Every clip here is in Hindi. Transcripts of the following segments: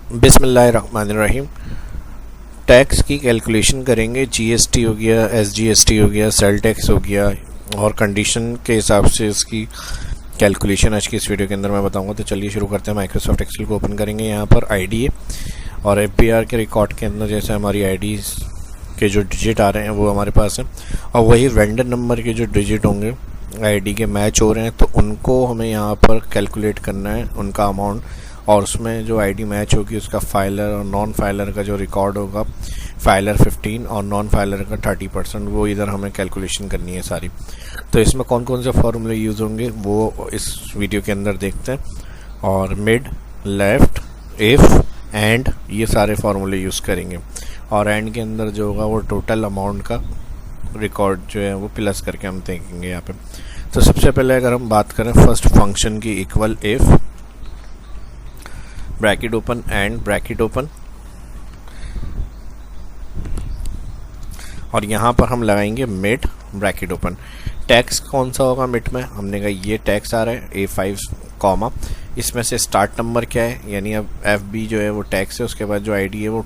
बिस्मिल्लाहिर्रहमानिर्रहीम। टैक्स की कैलकुलेशन करेंगे। जीएसटी हो गया, एसजीएसटी हो गया, सेल टैक्स हो गया और कंडीशन के हिसाब से इसकी कैलकुलेशन आज की इस वीडियो के अंदर मैं बताऊंगा। तो चलिए शुरू करते हैं। माइक्रोसॉफ्ट एक्सेल को ओपन करेंगे। यहाँ पर आईडी है और एफबीआर के रिकॉर्ड के अंदर जैसे हमारी आईडी के जो डिजिट आ रहे हैं वो हमारे पास है और वही वेंडर नंबर के जो डिजिट होंगे आईडी के मैच हो रहे हैं, तो उनको हमें यहाँ पर कैलकुलेट करना है उनका अमाउंट। और उसमें जो आईडी मैच होगी उसका फाइलर और नॉन फाइलर का जो रिकॉर्ड होगा, फाइलर 15 और नॉन फाइलर का 30%, वो इधर हमें कैलकुलेशन करनी है सारी। तो इसमें कौन कौन से फॉर्मूले यूज़ होंगे वो इस वीडियो के अंदर देखते हैं। और मिड, लेफ्ट, इफ़, एंड, ये सारे फार्मूले यूज़ करेंगे। और एंड के अंदर जो होगा वो टोटल अमाउंट का रिकॉर्ड जो है वो प्लस करके हम देखेंगे यहाँ पे। तो सबसे पहले अगर हम बात करें फर्स्ट फंक्शन की, equal if bracket open and bracket open, और यहाँ पर हम लगाएंगे मिड ब्रैकेट ओपन। टैक्स कौन सा होगा मिड में? हमने कहा ये टैक्स आ रहा है A5 कॉमा, इसमें से स्टार्ट नंबर क्या है, यानी अब FB जो है वो टैक्स है, उसके बाद जो आईडी है वो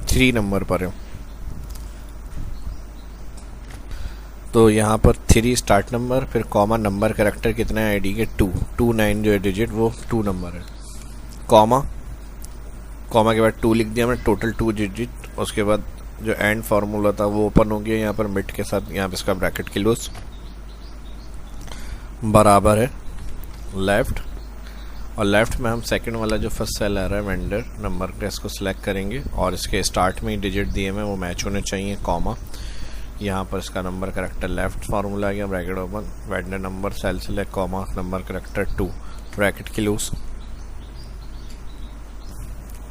3 नंबर पर है। तो यहाँ पर 3 स्टार्ट नंबर, फिर कॉमा नंबर कैरेक्टर कितना है आईडी के 29 जो है डिजिट वो 2 नंबर है। कॉमा के बाद 2 लिख दिया हमने, टोटल 2 डिजिट। उसके बाद जो एंड फार्मूला था वो ओपन हो गया यहाँ पर मिड के साथ। यहाँ पे इसका ब्रैकेट क्लोज बराबर है लेफ्ट, और लेफ्ट में हम सेकंड वाला जो फर्स्ट सेल आ रहा है वेंडर नंबर का, इसको सिलेक्ट करेंगे और इसके स्टार्ट में ही डिजिट दिए हुए वो मैच होने चाहिए। कॉमा यहाँ पर इसका नंबर करेक्टर लेफ्ट फार्मूला आ गया, bracket open, vendor number cell select, comma number character 2, bracket close.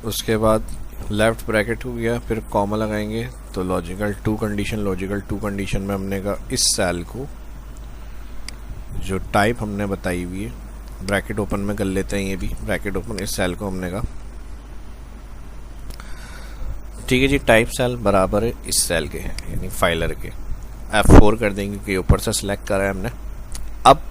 उसके बाद लेफ्ट ब्रैकेट हो गया, फिर कॉमा लगाएंगे तो लॉजिकल 2 कंडीशन में हमने कहा इस सेल को जो टाइप हमने बताई हुई है ब्रैकेट ओपन में कर लेते हैं। ये भी ब्रैकेट ओपन, इस सेल को हमने कहा ठीक है जी, टाइप सेल बराबर है इस सेल के यानी फाइलर के। F4 कर देंगे क्योंकि ऊपर से सिलेक्ट करा है हमने। अब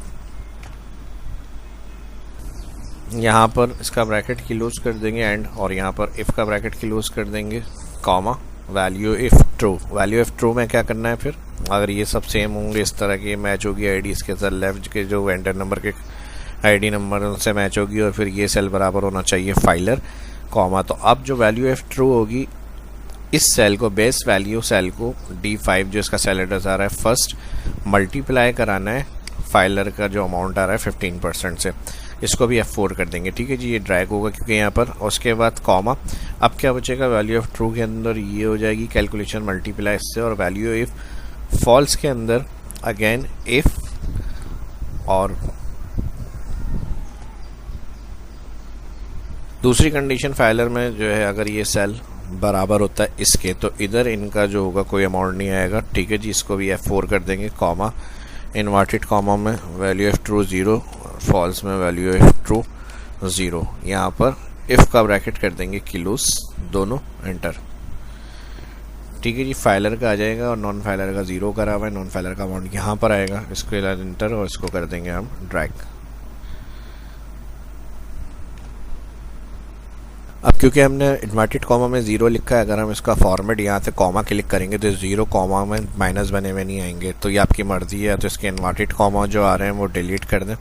यहाँ पर इसका ब्रैकेट क्लोज कर देंगे एंड, और यहाँ पर इफ़ का ब्रैकेट क्लोज कर देंगे, कॉमा वैल्यू इफ़ ट्रू में क्या करना है फिर, अगर ये सब सेम होंगे इस तरह की मैच होगी आईडी, इसके साथ लेफ्ट के जो वेंडर नंबर के आईडी नंबर उनसे मैच होगी, और फिर ये सेल बराबर होना चाहिए फाइलर, कॉमा। तो अब जो वैल्यू इफ़ ट्रू होगी इस सेल को, बेस वैल्यू सेल को D5 जो इसका सेल एड्रेस आ रहा है फर्स्ट, मल्टीप्लाई कराना है फाइलर का जो अमाउंट आ रहा है 15% से, इसको भी F4 कर देंगे। ठीक है जी, ये ड्रैग होगा क्योंकि यहाँ पर। उसके बाद कॉमा, अब क्या बचेगा, वैल्यू ऑफ ट्रू के अंदर ये हो जाएगी कैलकुलेशन मल्टीप्लाई इससे, और वैल्यू इफ फॉल्स के अंदर अगेन इफ, और दूसरी कंडीशन फाइलर में जो है अगर ये सेल बराबर होता है इसके, तो इधर इनका जो होगा कोई अमाउंट नहीं आएगा। ठीक है जी, इसको भी F4 कर देंगे। कॉमा इन्वर्टेड कॉमा में वैल्यू ऑफ ट्रू 0, फॉल्स में वैल्यू ऑफ ट्रू 0। यहाँ पर इफ़ का ब्रैकेट कर देंगे क्लोज, दोनों एंटर। ठीक है जी, फाइलर का आ जाएगा और नॉन फाइलर का 0 करा हुआ है, नॉन फाइलर का अमाउंट यहाँ पर आएगा, इसको एंटर और इसको कर देंगे हम ड्रैग। अब क्योंकि हमने इन्वर्टेड कॉमा में 0 लिखा है, अगर हम इसका फॉर्मेट यहाँ से कॉमा क्लिक करेंगे तो 0 कॉमा में माइनस बने हुए नहीं आएंगे, तो ये आपकी मर्जी है। तो इसके इन्वर्टेड कॉमा जो आ रहे हैं वो डिलीट कर दें।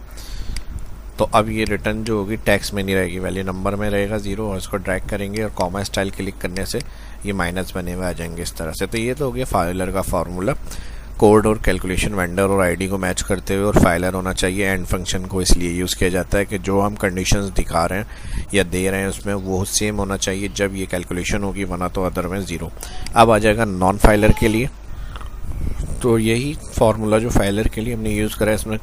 तो अब ये रिटर्न जो होगी टैक्स में नहीं रहेगी, वैल्यू नंबर में रहेगा 0, और इसको ड्रैग करेंगे और कॉमा स्टाइल क्लिक करने से ये माइनस बने हुए आ जाएंगे इस तरह से। तो ये तो हो गया फाइलर का फार्मूला। कोड और कैलकुलेशन वेंडर और आईडी को मैच करते हुए, और फाइलर होना चाहिए एंड फंक्शन को इसलिए यूज़ किया जाता है कि जो हम कंडीशंस दिखा रहे हैं या दे रहे हैं उसमें वो सेम होना चाहिए जब ये कैलकुलेशन होगी, वरना तो अदरवाइज 0। अब आ जाएगा नॉन फाइलर के लिए। तो यही फार्मूला जो फाइलर के लिए हमने यूज़ करा है, इसमें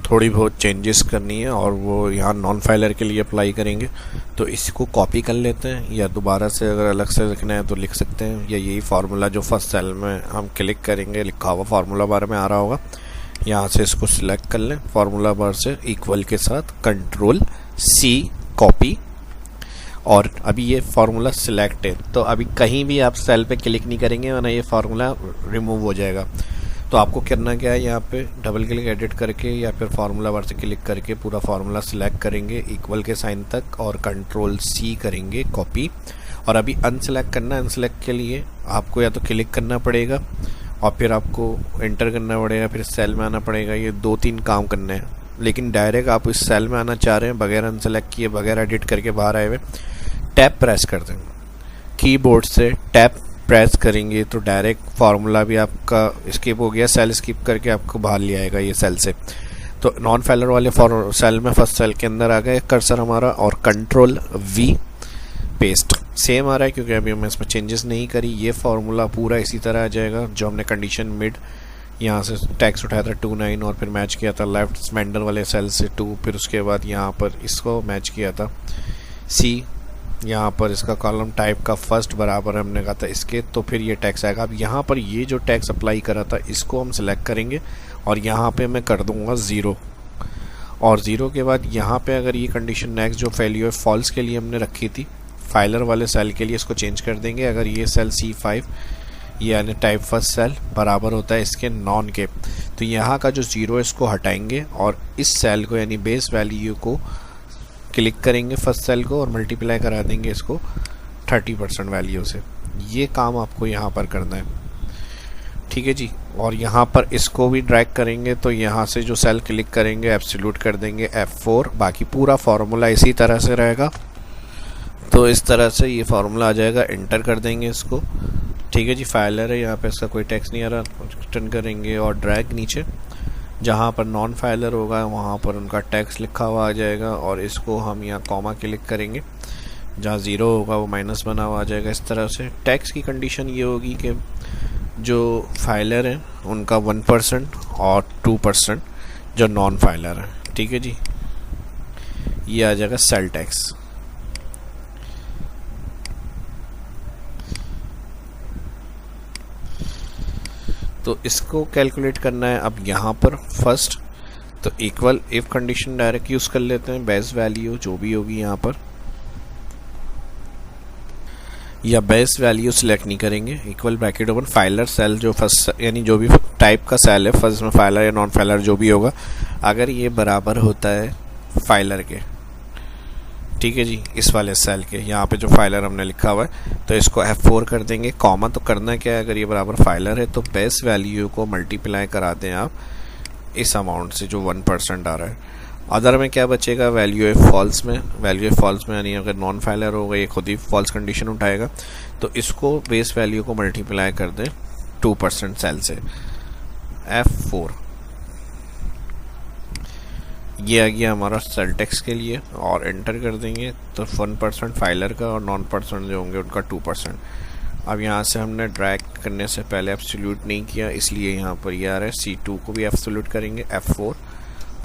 थोड़ी बहुत चेंजेस करनी है और वो यहाँ नॉन फाइलर के लिए अप्लाई करेंगे। तो इसको कॉपी कर लेते हैं, या दोबारा से अगर अलग से लिखना है तो लिख सकते हैं, या यही फार्मूला जो फर्स्ट सेल में हम क्लिक करेंगे लिखा हुआ फार्मूला बार में आ रहा होगा, यहाँ से इसको सिलेक्ट कर लें फार्मूला बार से इक्वल के साथ, Ctrl+C कॉपी। और अभी ये फार्मूला सिलेक्ट है, तो अभी कहीं भी आप सेल पे क्लिक नहीं करेंगे वरना ये फार्मूला रिमूव हो जाएगा। तो आपको करना क्या है, यहाँ पे डबल क्लिक एडिट करके या फिर फार्मूला बार से क्लिक करके पूरा फार्मूला सिलेक्ट करेंगे इक्वल के साइन तक और कंट्रोल सी करेंगे कॉपी। और अभी अनसेलेक्ट करना है, अनसेलेक्ट के लिए आपको या तो क्लिक करना पड़ेगा और फिर आपको एंटर करना पड़ेगा, फिर सेल में आना पड़ेगा। ये 2-3 काम करने हैं, लेकिन डायरेक्ट आप इस सेल में आना चाह रहे हैं बगैर अनसेलेक्ट किए, बगैर एडिट करके बाहर आए हुए, टैप प्रेस कर देंगे कीबोर्ड से। टैप प्रेस करेंगे तो डायरेक्ट फार्मूला भी आपका स्किप हो गया, सेल स्किप करके आपको बाहर ले आएगा ये सेल से। तो नॉन फाइलर वाले सेल में फर्स्ट सेल के अंदर आ गए कर्सर हमारा, और कंट्रोल वी पेस्ट सेम आ रहा है क्योंकि अभी हमने इसमें चेंजेस नहीं करी। ये फार्मूला पूरा इसी तरह आ जाएगा जो हमने कंडीशन मिड यहाँ से टैक्स उठाया था 29 और फिर मैच किया था लेफ्ट वेंडर वाले सेल से 2, फिर उसके बाद यहाँ पर इसको मैच किया था सी, यहाँ पर इसका कॉलम टाइप का फर्स्ट बराबर हमने कहा था इसके, तो फिर ये टैक्स आएगा। अब यहाँ पर ये जो टैक्स अप्लाई करा था इसको हम सिलेक्ट करेंगे और यहाँ पे मैं कर दूंगा 0, और 0 के बाद यहाँ पे अगर ये कंडीशन नेक्स्ट जो वैल्यू है फॉल्स के लिए हमने रखी थी फाइलर वाले सेल के लिए, इसको चेंज कर देंगे। अगर ये सेल C5 यानी टाइप फर्स्ट सेल बराबर होता है इसके नॉन के, तो यहाँ का जो 0 है इसको हटाएंगे और इस सेल को यानी बेस वैल्यू को क्लिक करेंगे फर्स्ट सेल को और मल्टीप्लाई करा देंगे इसको 30% वैल्यू से। ये काम आपको यहाँ पर करना है, ठीक है जी। और यहाँ पर इसको भी ड्रैग करेंगे तो यहाँ से जो सेल क्लिक करेंगे एब्सोल्यूट कर देंगे F4, बाकी पूरा फार्मूला इसी तरह से रहेगा। तो इस तरह से ये फार्मूला आ जाएगा, एंटर कर देंगे इसको, ठीक है जी। फाइलर है यहाँ पे, इसका कोई टैक्स नहीं आ रहा, रिटर्न करेंगे और ड्रैग नीचे जहाँ पर नॉन फाइलर होगा वहाँ पर उनका टैक्स लिखा हुआ आ जाएगा और इसको हम यहाँ कॉमा क्लिक करेंगे, जहाँ 0 होगा वो माइनस बना हुआ आ जाएगा। इस तरह से टैक्स की कंडीशन ये होगी कि जो फाइलर है उनका 1% और 2% जो नॉन फाइलर है, ठीक है जी। ये आ जाएगा सेल टैक्स। तो इसको कैलकुलेट करना है अब यहाँ पर फर्स्ट, तो equal if condition direct use कर लेते हैं, बेस वैल्यू जो भी होगी यहाँ पर, या बेस वैल्यू सिलेक्ट नहीं करेंगे, equal bracket open filer cell जो फर्स्ट यानी जो भी टाइप का सेल है फर्स्ट में फाइलर या नॉन फाइलर जो भी होगा, अगर ये बराबर होता है फाइलर के, ठीक है जी, इस वाले सेल के यहाँ पे जो फाइलर हमने लिखा हुआ है, तो इसको F4 कर देंगे कॉमा। तो करना क्या है, अगर ये बराबर फाइलर है तो बेस वैल्यू को मल्टीप्लाई करा दें आप इस अमाउंट से जो 1% आ रहा है। अदर में क्या बचेगा, वैल्यू है फॉल्स में, वैल्यू है फॉल्स में यानी अगर नॉन फाइलर होगा ये खुद ही फॉल्स कंडीशन उठाएगा, तो इसको बेस वैल्यू को मल्टीप्लाई कर दें 2% सेल से, F4। ये आ गया हमारा सेल टैक्स के लिए और एंटर कर देंगे। तो 1% फाइलर का और नॉन % जो होंगे उनका 2%। अब यहाँ से हमने ड्रैग करने से पहले एब्सोल्यूट नहीं किया, इसलिए यहाँ पर ये आ रहा है। C2 को भी एब्सोल्यूट करेंगे F4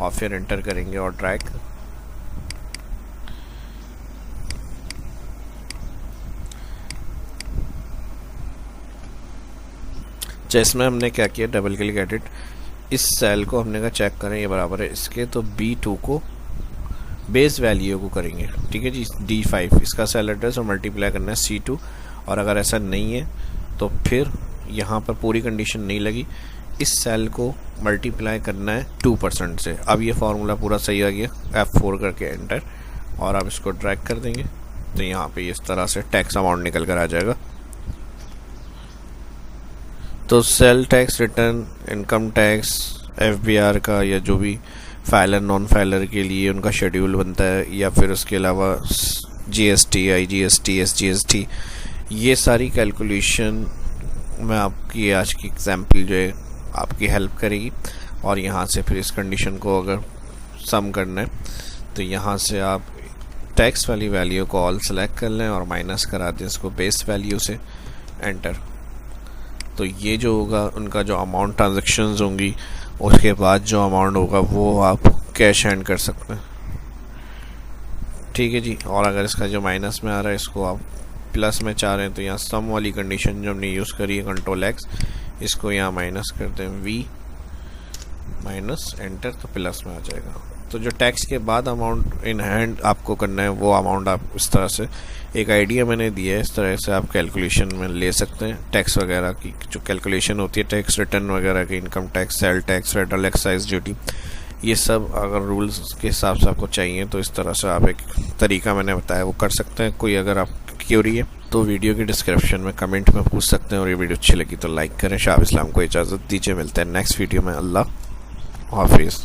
और फिर एंटर करेंगे और ड्रैग। इसमें हमने क्या किया, डबल क्लिक एडिट, इस सेल को हमने कहा चेक करें ये बराबर है इसके, तो B2 को बेस वैल्यू को करेंगे, ठीक है जी, D5 इसका सेल एड्रेस और मल्टीप्लाई करना है C2। और अगर ऐसा नहीं है तो फिर यहाँ पर पूरी कंडीशन नहीं लगी, इस सेल को मल्टीप्लाई करना है 2% से। अब ये फार्मूला पूरा सही आ गया, F4 करके एंटर, और अब इसको ड्रैग कर देंगे तो यहाँ पे इस तरह से टैक्स अमाउंट निकल कर आ जाएगा। तो sale tax, return, income tax, FBR का या जो भी फाइलर नॉन फाइलर के लिए उनका शेड्यूल बनता है, या फिर उसके अलावा GST, IGST, SGST, ये सारी कैलकुलेशन में आपकी आज की एग्जाम्पल जो है आपकी हेल्प करेगी। और यहाँ से फिर इस कंडीशन को अगर सम करना है तो यहाँ से आप टैक्स वाली वैल्यू को ऑल सेलेक्ट कर लें और माइनस करा दें इसको बेस वैल्यू से, एंटर। तो ये जो होगा उनका जो अमाउंट ट्रांजैक्शंस होंगी उसके बाद जो अमाउंट होगा वो आप कैश हैंड कर सकते हैं, ठीक है जी। और अगर इसका जो माइनस में आ रहा है इसको आप प्लस में चाह रहे हैं तो यहाँ सम वाली कंडीशन जो हमने यूज़ करी है कंट्रोल X, इसको यहाँ माइनस करते हैं V माइनस, एंटर, तो प्लस में आ जाएगा। तो जो टैक्स के बाद अमाउंट इन हैंड आपको करना है वो अमाउंट आप इस तरह से, एक आइडिया मैंने दिया है, इस तरह से आप कैलकुलेशन में ले सकते हैं। टैक्स वगैरह की जो कैलकुलेशन होती है, टैक्स रिटर्न वगैरह की, income tax, sale tax, federal excise duty, ये सब अगर रूल्स के हिसाब से आपको चाहिए तो इस तरह से आप एक तरीका मैंने बताया वो कर सकते हैं। कोई अगर आप क्यूरी है तो वीडियो की डिस्क्रिप्शन में कमेंट में पूछ सकते हैं, और ये वीडियो अच्छी लगी तो लाइक करें। शाह इस्लाम को इजाज़त दीजिए, मिलते हैं नेक्स्ट वीडियो में। अल्लाह हाफिज़।